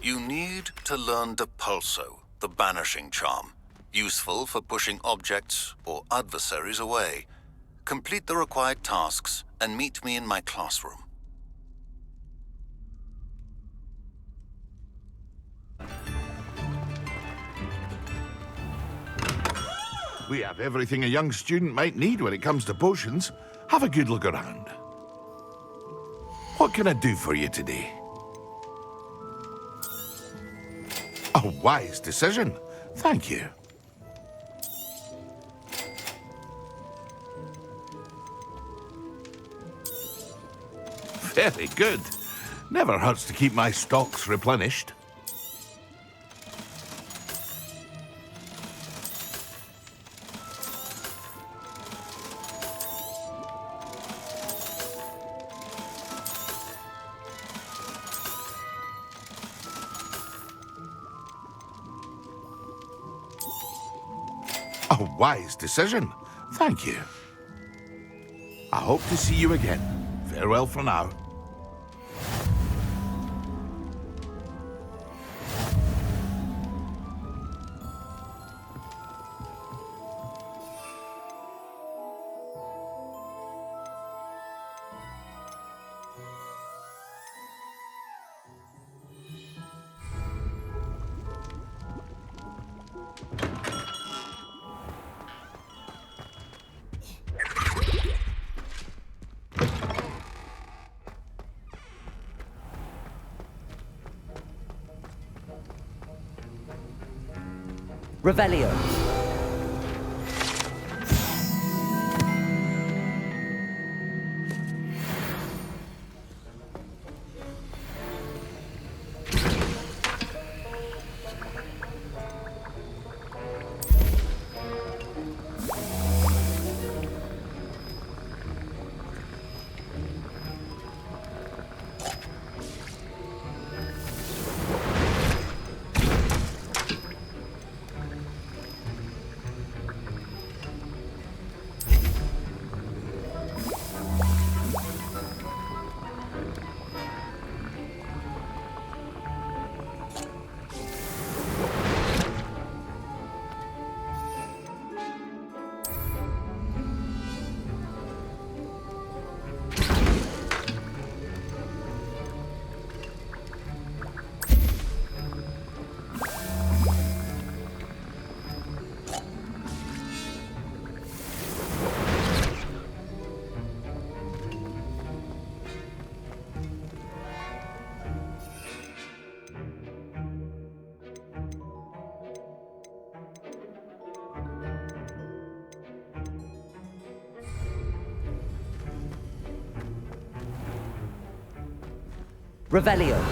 You need to learn Depulso, the banishing charm. Useful for pushing objects or adversaries away. Complete the required tasks and meet me in my classroom. We have everything a young student might need when it comes to potions. Have a good look around. What can I do for you today? A wise decision. Thank you. Very good. Never hurts to keep my stocks replenished. A wise decision. Thank you. I hope to see you again. Farewell for now. Revelio. Revelio.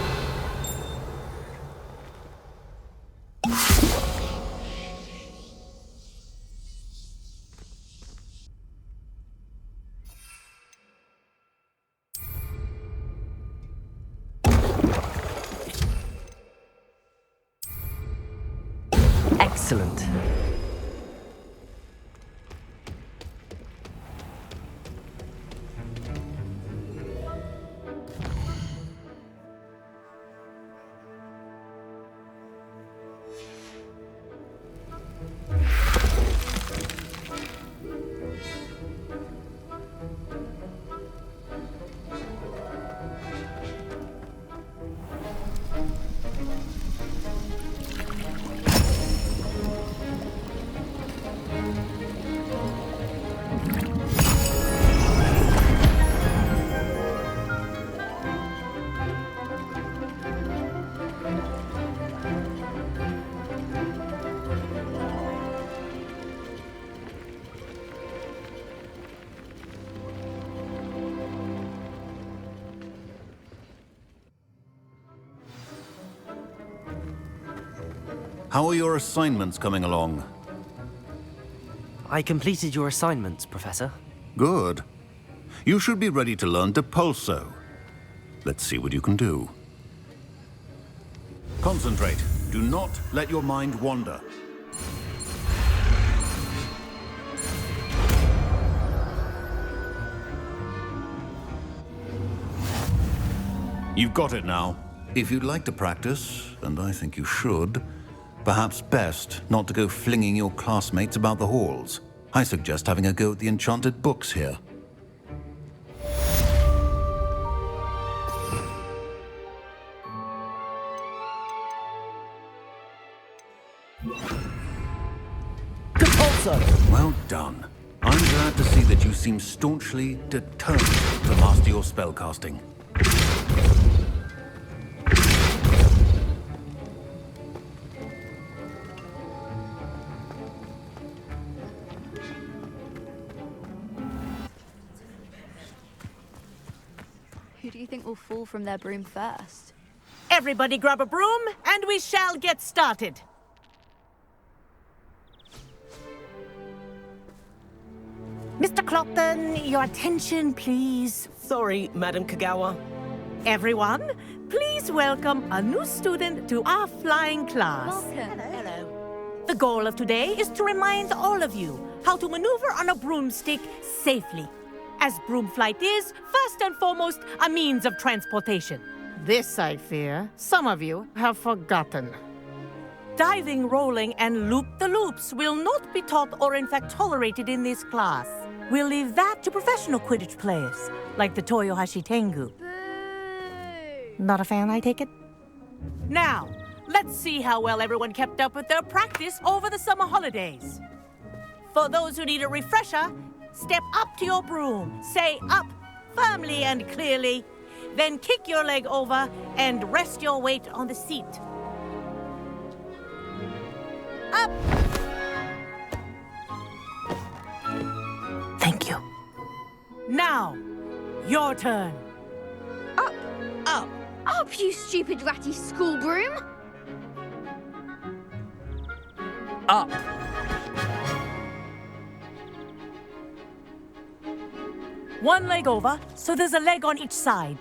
Excellent. How are your assignments coming along? I completed your assignments, Professor. Good. You should be ready to learn Depulso. Let's see what you can do. Concentrate. Do not let your mind wander. You've got it now. If you'd like to practice, and I think you should, perhaps best not to go flinging your classmates about the halls. I suggest having a go at the enchanted books here. Well done. I'm glad to see that you seem staunchly determined to master your spellcasting. Who do you think will fall from their broom first? Everybody grab a broom, and we shall get started. Mr. Clopton, your attention, please. Sorry, Madam Kagawa. Everyone, please welcome a new student to our flying class. Welcome. Hello. The goal of today is to remind all of you how to maneuver on a broomstick safely, as broom flight is, first and foremost, a means of transportation. This, I fear, some of you have forgotten. Diving, rolling, and loop-the-loops will not be taught or in fact tolerated in this class. We'll leave that to professional Quidditch players, like the Toyohashi Tengu. Boo! Not a fan, I take it? Now, let's see how well everyone kept up with their practice over the summer holidays. For those who need a refresher, step up to your broom, say up firmly and clearly, then kick your leg over and rest your weight on the seat. Up! Thank you. Now, your turn. Up! Up. Up, you stupid ratty school broom! Up. One leg over, so there's a leg on each side.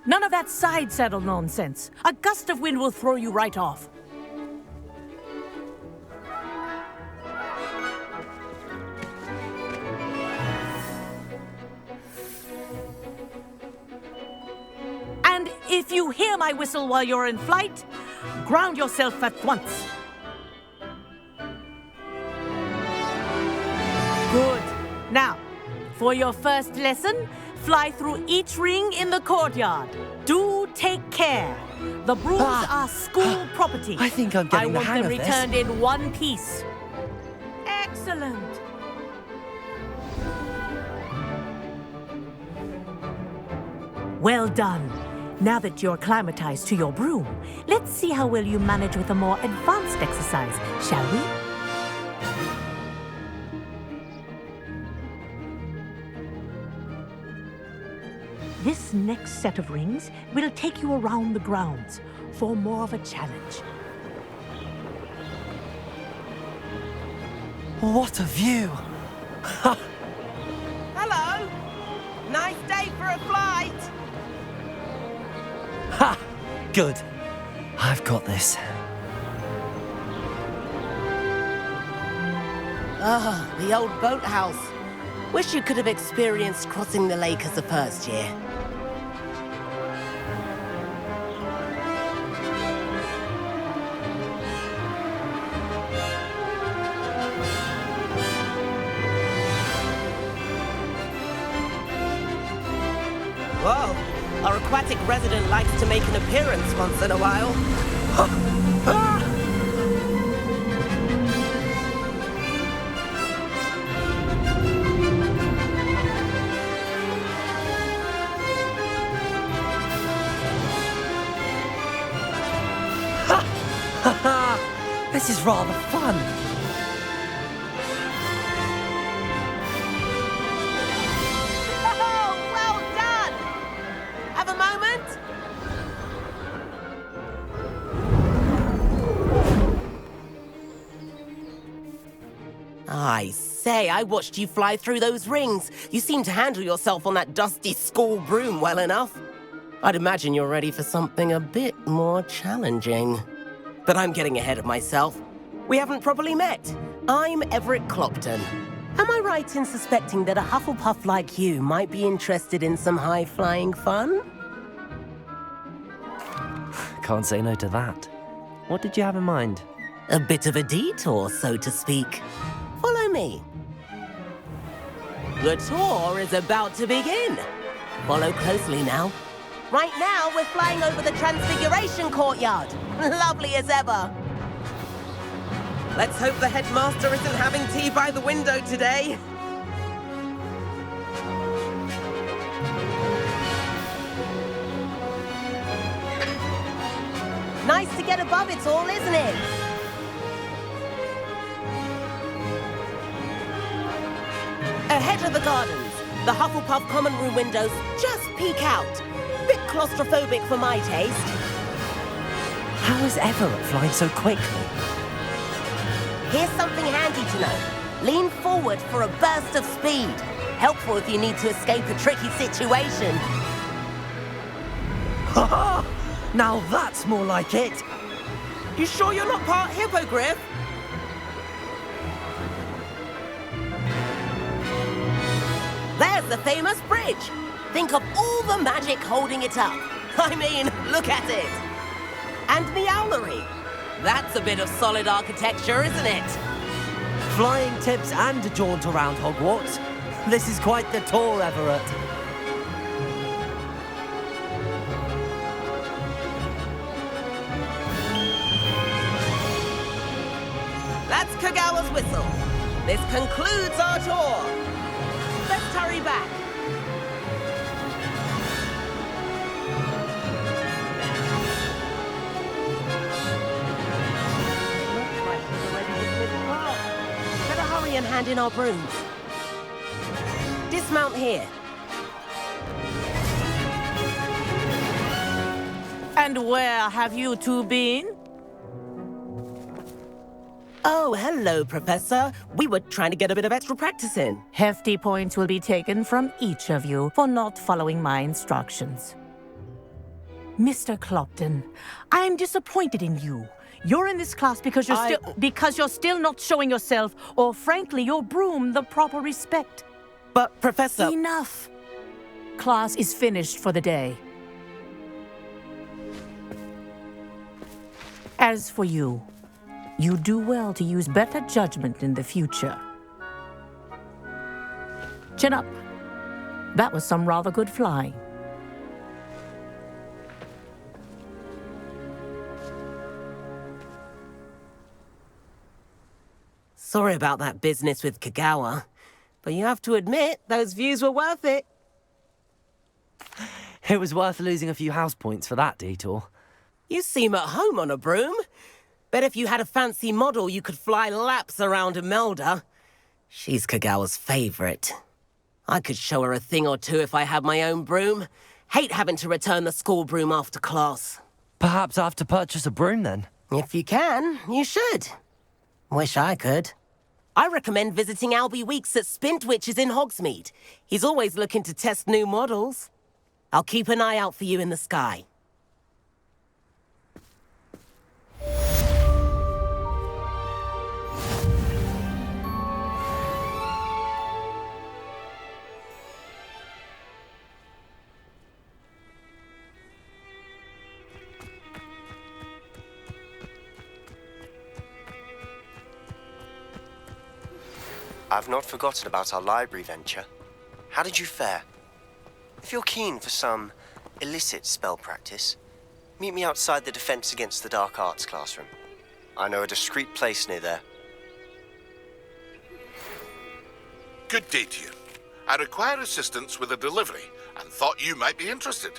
None of that side saddle nonsense. A gust of wind will throw you right off. And if you hear my whistle while you're in flight, ground yourself at once. Good. Now, for your first lesson, fly through each ring in the courtyard. Do take care. The brooms are school property. I think I'm getting the hang of this. I want them returned in one piece. Excellent. Well done. Now that you're acclimatized to your broom, let's see how well you manage with a more advanced exercise, shall we? This next set of rings will take you around the grounds for more of a challenge. What a view! Hello. Nice day for a flight. Ha! Good. I've got this. Ah, the old boathouse. Wish you could have experienced crossing the lake as a first year. Whoa, our aquatic resident likes to make an appearance once in a while. This is rather fun. Oh, well done! Have a moment? I say, I watched you fly through those rings. You seem to handle yourself on that dusty school broom well enough. I'd imagine you're ready for something a bit more challenging. But I'm getting ahead of myself. We haven't properly met. I'm Everett Clopton. Am I right in suspecting that a Hufflepuff like you might be interested in some high-flying fun? Can't say no to that. What did you have in mind? A bit of a detour, so to speak. Follow me. The tour is about to begin. Follow closely now. Right now, we're flying over the Transfiguration Courtyard. Lovely as ever. Let's hope the headmaster isn't having tea by the window today. Nice to get above it all, isn't it? Ahead of the gardens, the Hufflepuff common room windows just peek out. Bit claustrophobic for my taste. How is Everett flying so quickly? Here's something handy to know. Lean forward for a burst of speed. Helpful if you need to escape a tricky situation. Ha! Now that's more like it. You sure you're not part hippogriff? There's the famous bridge. Think of all the magic holding it up. I mean, look at it. And the owlery. That's a bit of solid architecture, isn't it? Flying tips and a jaunt around Hogwarts. This is quite the tour, Everett. That's Kagawa's whistle. This concludes our tour. Let's hurry back. Looks like we're ready to quit class. Better hurry and hand in our brooms. Dismount here. And where have you two been? Oh, hello, Professor. We were trying to get a bit of extra practice in. Hefty points will be taken from each of you for not following my instructions. Mr. Clopton, I'm disappointed in you. You're in this class because you're still not showing yourself, or frankly, your broom the proper respect. But, Professor... Enough. Class is finished for the day. As for you, you do well to use better judgment in the future. Chin up. That was some rather good flying. Sorry about that business with Kagawa, but you have to admit, those views were worth it. It was worth losing a few house points for that detour. You seem at home on a broom. Bet if you had a fancy model, you could fly laps around Imelda. She's Kagawa's favorite. I could show her a thing or two if I had my own broom. Hate having to return the school broom after class. Perhaps I have to purchase a broom then. If you can, you should. Wish I could. I recommend visiting Albie Weeks at Spintwitches in Hogsmeade. He's always looking to test new models. I'll keep an eye out for you in the sky. I've not forgotten about our library venture. How did you fare? If you're keen for some illicit spell practice, meet me outside the Defense Against the Dark Arts classroom. I know a discreet place near there. Good day to you. I require assistance with a delivery and thought you might be interested.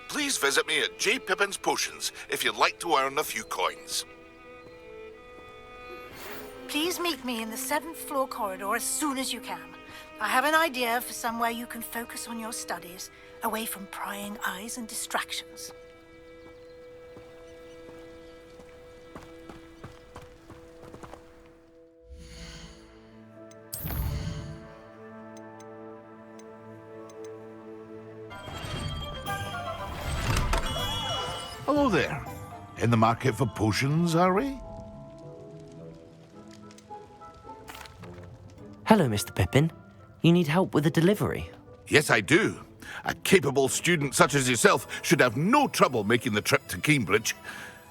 Please visit me at J. Pippin's Potions if you'd like to earn a few coins. Please meet me in the 7th floor corridor as soon as you can. I have an idea for somewhere you can focus on your studies, away from prying eyes and distractions. Hello there. In the market for potions, are we? Hello, Mr. Pippin. You need help with a delivery? Yes, I do. A capable student such as yourself should have no trouble making the trip to Cambridge.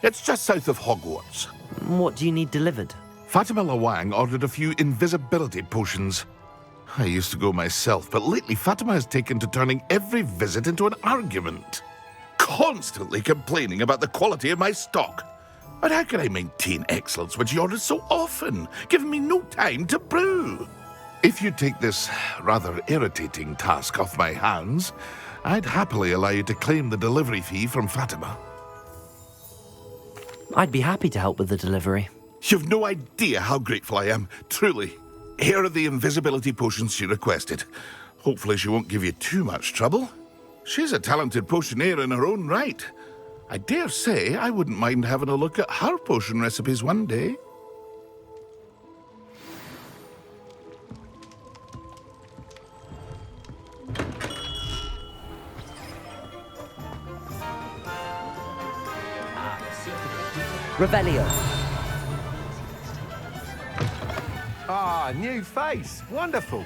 It's just south of Hogwarts. What do you need delivered? Fatima Lawang ordered a few invisibility potions. I used to go myself, but lately Fatima has taken to turning every visit into an argument. Constantly complaining about the quality of my stock. But how can I maintain excellence when she orders so often, giving me no time to brew? If you take this rather irritating task off my hands, I'd happily allow you to claim the delivery fee from Fatima. I'd be happy to help with the delivery. You've no idea how grateful I am, truly. Here are the invisibility potions she requested. Hopefully she won't give you too much trouble. She's a talented potioneer in her own right. I dare say I wouldn't mind having a look at her potion recipes one day. Revelio. Ah, new face. Wonderful.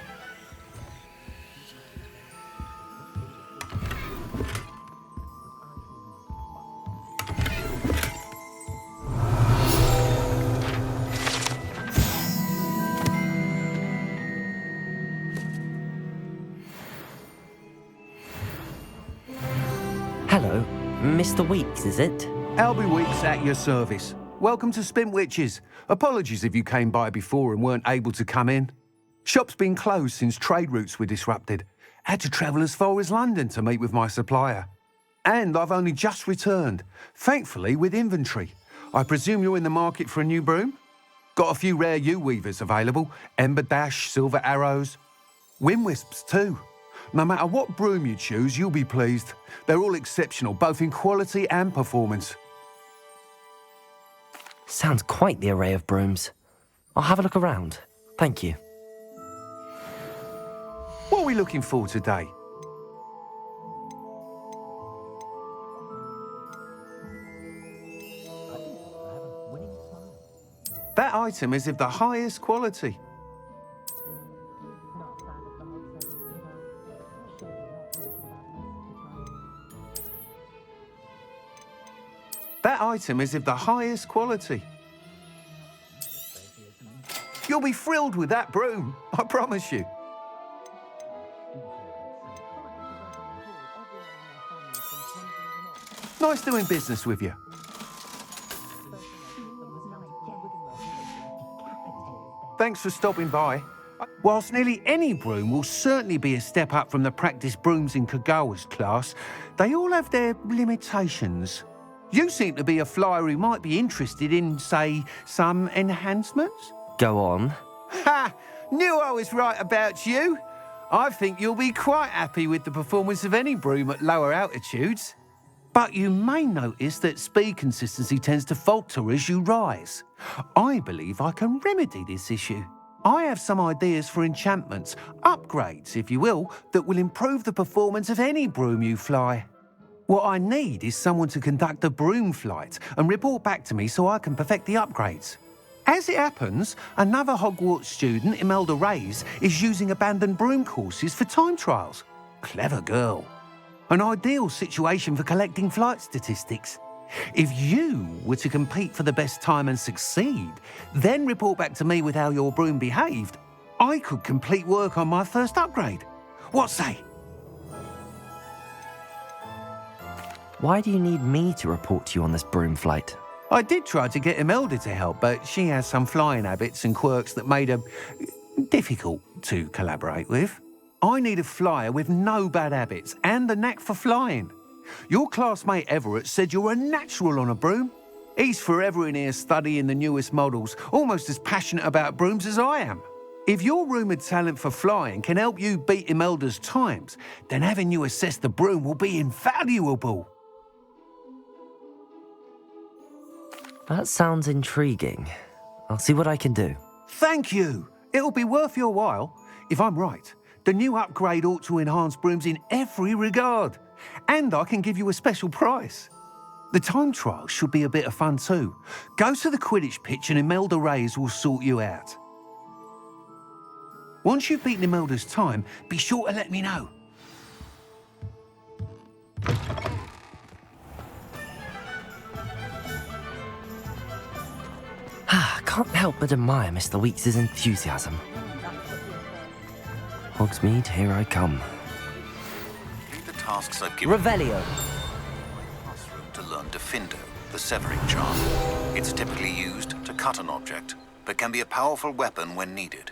Hello, Mr. Weeks, is it? Albie Weeks at your service. Welcome to Spintwitches. Apologies if you came by before and weren't able to come in. Shop's been closed since trade routes were disrupted. Had to travel as far as London to meet with my supplier. And I've only just returned, thankfully with inventory. I presume you're in the market for a new broom? Got a few rare U-weavers available. Ember Dash, Silver Arrows. Wind Wisps too. No matter what broom you choose, you'll be pleased. They're all exceptional, both in quality and performance. Sounds quite the array of brooms. I'll have a look around. Thank you. What are we looking for today? That item is of the highest quality. That item is of the highest quality. You'll be thrilled with that broom, I promise you. Nice doing business with you. Thanks for stopping by. Whilst nearly any broom will certainly be a step up from the practice brooms in Kagawa's class, they all have their limitations. You seem to be a flyer who might be interested in, say, some enhancements? Go on. Ha! Knew I was right about you. I think you'll be quite happy with the performance of any broom at lower altitudes. But you may notice that speed consistency tends to falter as you rise. I believe I can remedy this issue. I have some ideas for enchantments, upgrades, if you will, that will improve the performance of any broom you fly. What I need is someone to conduct a broom flight and report back to me so I can perfect the upgrades. As it happens, another Hogwarts student, Imelda Reyes, is using abandoned broom courses for time trials. Clever girl. An ideal situation for collecting flight statistics. If you were to compete for the best time and succeed, then report back to me with how your broom behaved, I could complete work on my first upgrade. What say? Why do you need me to report to you on this broom flight? I did try to get Imelda to help, but she has some flying habits and quirks that made her difficult to collaborate with. I need a flyer with no bad habits and the knack for flying. Your classmate Everett said you're a natural on a broom. He's forever in here studying the newest models, almost as passionate about brooms as I am. If your rumoured talent for flying can help you beat Imelda's times, then having you assess the broom will be invaluable. That sounds intriguing. I'll see what I can do. Thank you. It'll be worth your while. If I'm right, the new upgrade ought to enhance brooms in every regard. And I can give you a special price. The time trial should be a bit of fun too. Go to the Quidditch pitch and Imelda Reyes will sort you out. Once you've beaten Imelda's time, be sure to let me know. can't help but admire Mr. Weeks' enthusiasm. Hogsmeade, here I come. Complete the tasks I've given Revelio. classroom to learn Defindo, the severing charm. It's typically used to cut an object, but can be a powerful weapon when needed.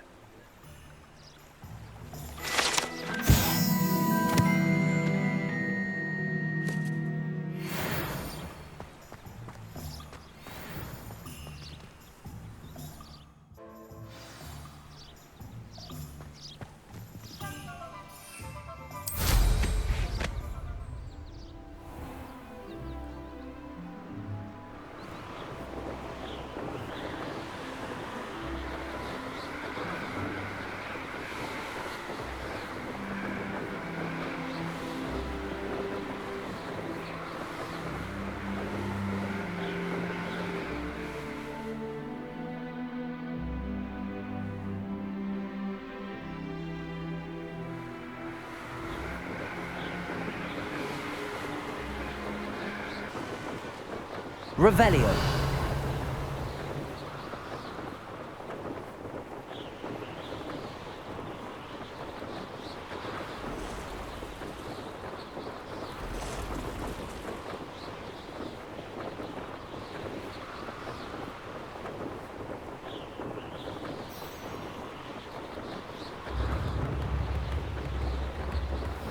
Revelio.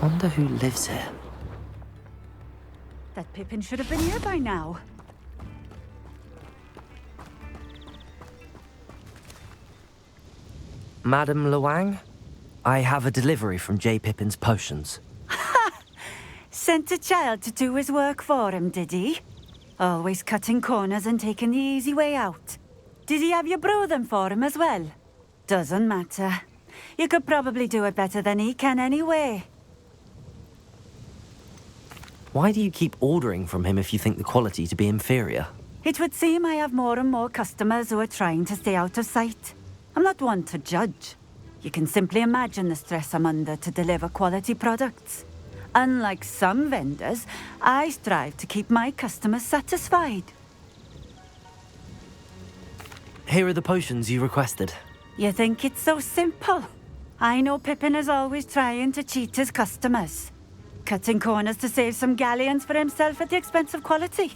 Wonder who lives here. That Pippin should have been here by now. Madam Luang, I have a delivery from J. Pippin's potions. Sent a child to do his work for him, did he? Always cutting corners and taking the easy way out. Did he have you brew them for him as well? Doesn't matter. You could probably do it better than he can anyway. Why do you keep ordering from him if you think the quality to be inferior? It would seem I have more and more customers who are trying to stay out of sight. I'm not one to judge. You can simply imagine the stress I'm under to deliver quality products. Unlike some vendors, I strive to keep my customers satisfied. Here are the potions you requested. You think it's so simple? I know Pippin is always trying to cheat his customers. Cutting corners to save some galleons for himself at the expense of quality.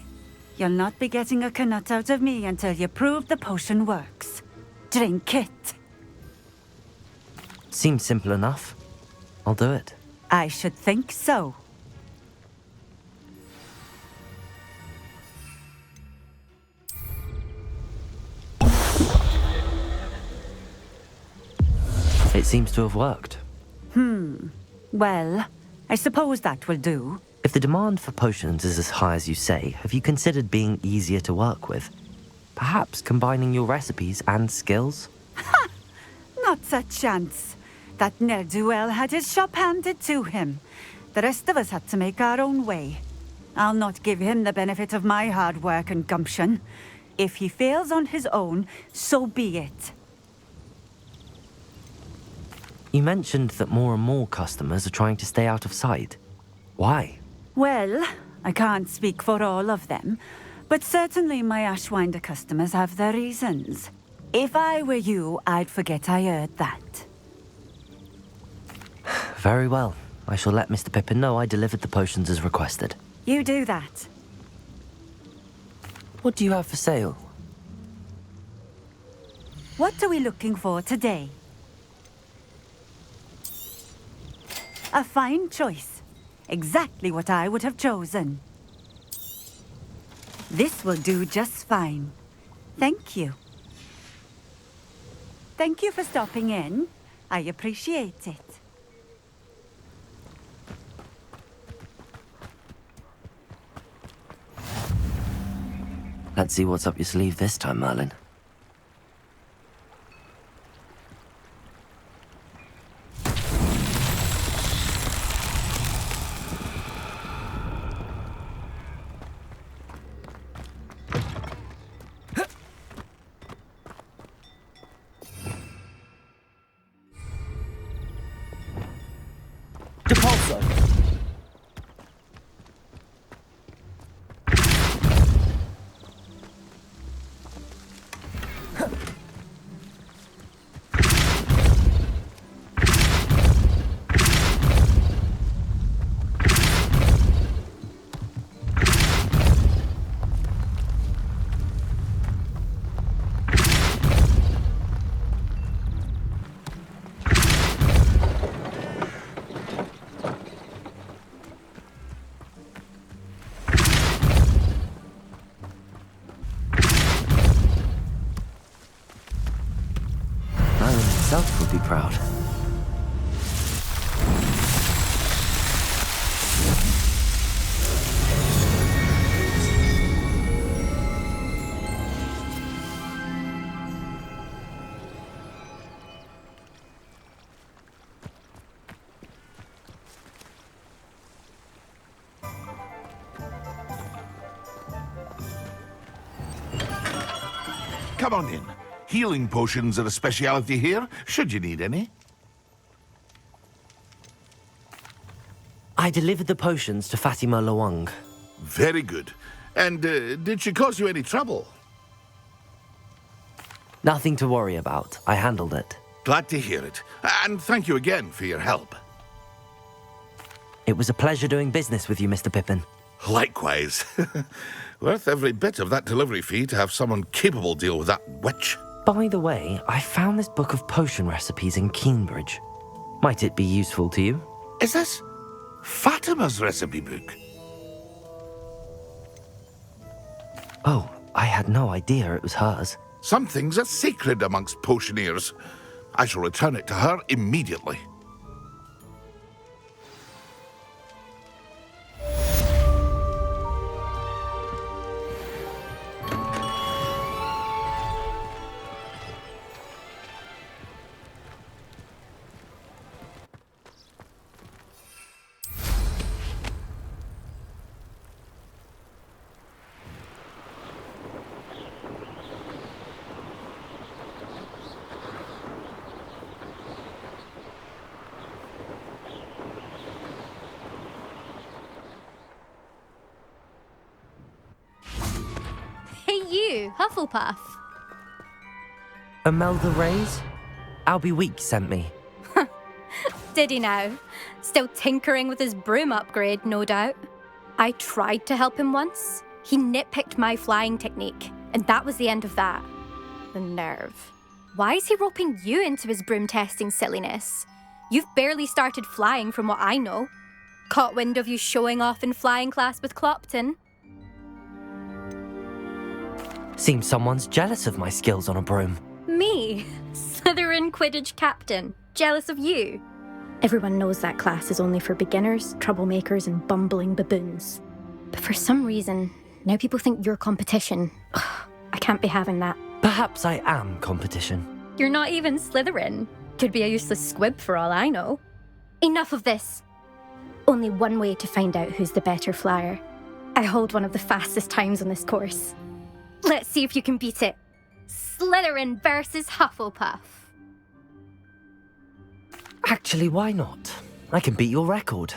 You'll not be getting a canut out of me until you prove the potion works. Drink it. Seems simple enough. I'll do it. I should think so. It seems to have worked. Well, I suppose that will do. If the demand for potions is as high as you say, have you considered being easier to work with? Perhaps combining your recipes and skills? Not a chance. That ne'er-do-well had his shop handed to him. The rest of us had to make our own way. I'll not give him the benefit of my hard work and gumption. If he fails on his own, so be it. You mentioned that more and more customers are trying to stay out of sight. Why? Well, I can't speak for all of them, but certainly my Ashwinder customers have their reasons. If I were you, I'd forget I heard that. Very well. I shall let Mr. Pippin know I delivered the potions as requested. You do that. What do you have for sale? What are we looking for today? A fine choice. Exactly what I would have chosen. This will do just fine. Thank you. Thank you for stopping in. I appreciate it. Let's see what's up your sleeve this time, Merlin. be proud. Come on in. Healing potions are a speciality here, should you need any. I delivered the potions to Fatima Lawang. Very good. And did she cause you any trouble? Nothing to worry about. I handled it. Glad to hear it. And thank you again for your help. It was a pleasure doing business with you, Mr. Pippin. Likewise. Worth every bit of that delivery fee to have someone capable deal with that witch. By the way, I found this book of potion recipes in Cambridge. Might it be useful to you? Is this Fatima's recipe book? Oh, I had no idea it was hers. Some things are sacred amongst potioneers. I shall return it to her immediately. Hey you, Hufflepuff. Imelda Reyes? Albie Weeks sent me. Did he now? Still tinkering with his broom upgrade, no doubt. I tried to help him once. He nitpicked my flying technique, and that was the end of that. The nerve. Why is he roping you into his broom testing silliness? You've barely started flying from what I know. Caught wind of you showing off in flying class with Clopton. Seems someone's jealous of my skills on a broom. Me? Slytherin Quidditch captain. Jealous of you? Everyone knows that class is only for beginners, troublemakers, and bumbling baboons. But for some reason, now people think you're competition. Ugh, I can't be having that. Perhaps I am competition. You're not even Slytherin. Could be a useless squib for all I know. Enough of this. Only one way to find out who's the better flyer. I hold one of the fastest times on this course. Let's see if you can beat it. Slytherin versus Hufflepuff. Actually, why not? I can beat your record.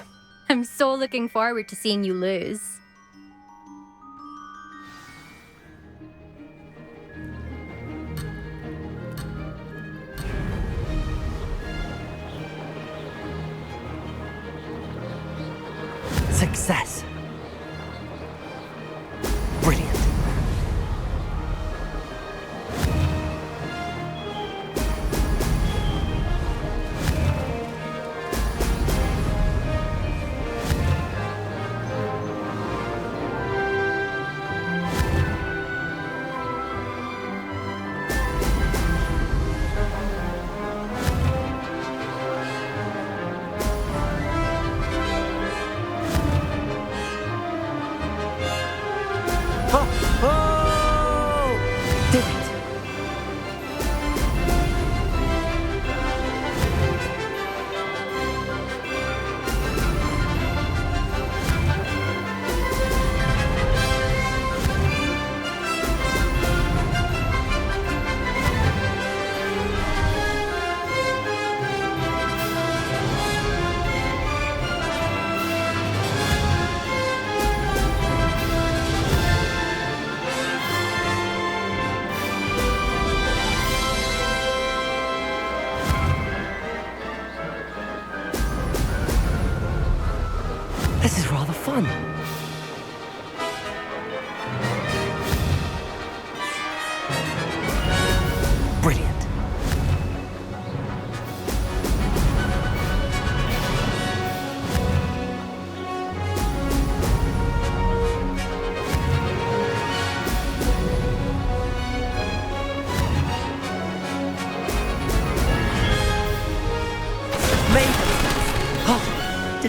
I'm so looking forward to seeing you lose. Success. Brilliant. Did it. This is rather fun. Brilliant.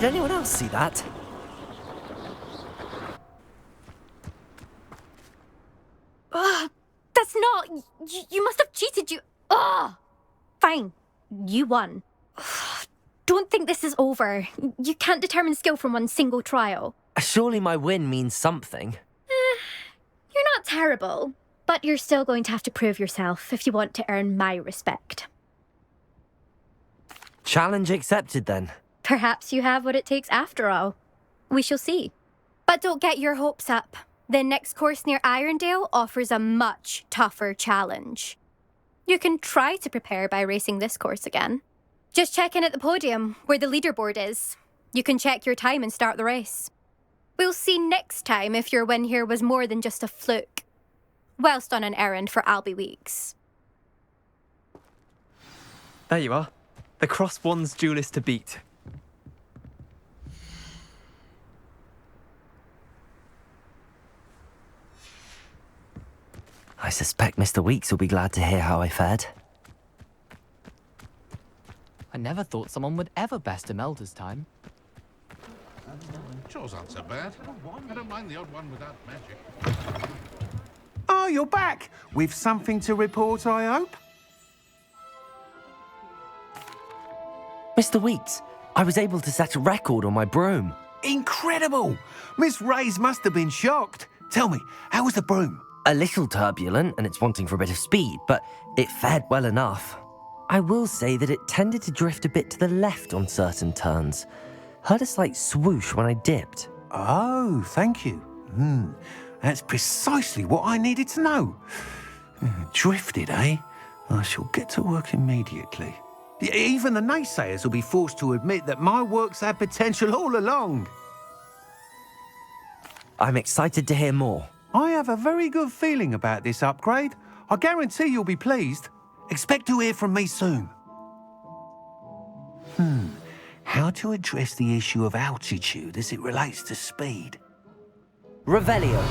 anyone else see that? That's not... You must have cheated, you... Ugh! Fine. You won. Don't think this is over. You can't determine skill from one single trial. Surely my win means something. You're not terrible, but you're still going to have to prove yourself if you want to earn my respect. Challenge accepted then. Perhaps you have what it takes after all. We shall see. But don't get your hopes up. The next course near Irondale offers a much tougher challenge. You can try to prepare by racing this course again. Just check in at the podium, where the leaderboard is. You can check your time and start the race. We'll see next time if your win here was more than just a fluke. Whilst on an errand for Albie Weeks. There you are. The Cross Wands duelist to beat. I suspect Mr. Weeks will be glad to hear how I fared. I never thought someone would ever best Imelda's time. Chores aren't so bad. I don't mind the odd one without magic. Oh, you're back! With something to report, I hope? Mr. Weeks, I was able to set a record on my broom. Incredible! Miss Reyes must have been shocked. Tell me, how was the broom? A little turbulent, and it's wanting for a bit of speed, but it fared well enough. I will say that it tended to drift a bit to the left on certain turns. Heard a slight swoosh when I dipped. Oh, thank you. That's precisely what I needed to know. Drifted, eh? I shall get to work immediately. Even the naysayers will be forced to admit that my work's had potential all along. I'm excited to hear more. I have a very good feeling about this upgrade. I guarantee you'll be pleased. Expect to hear from me soon. How to address the issue of altitude as it relates to speed? Revelio.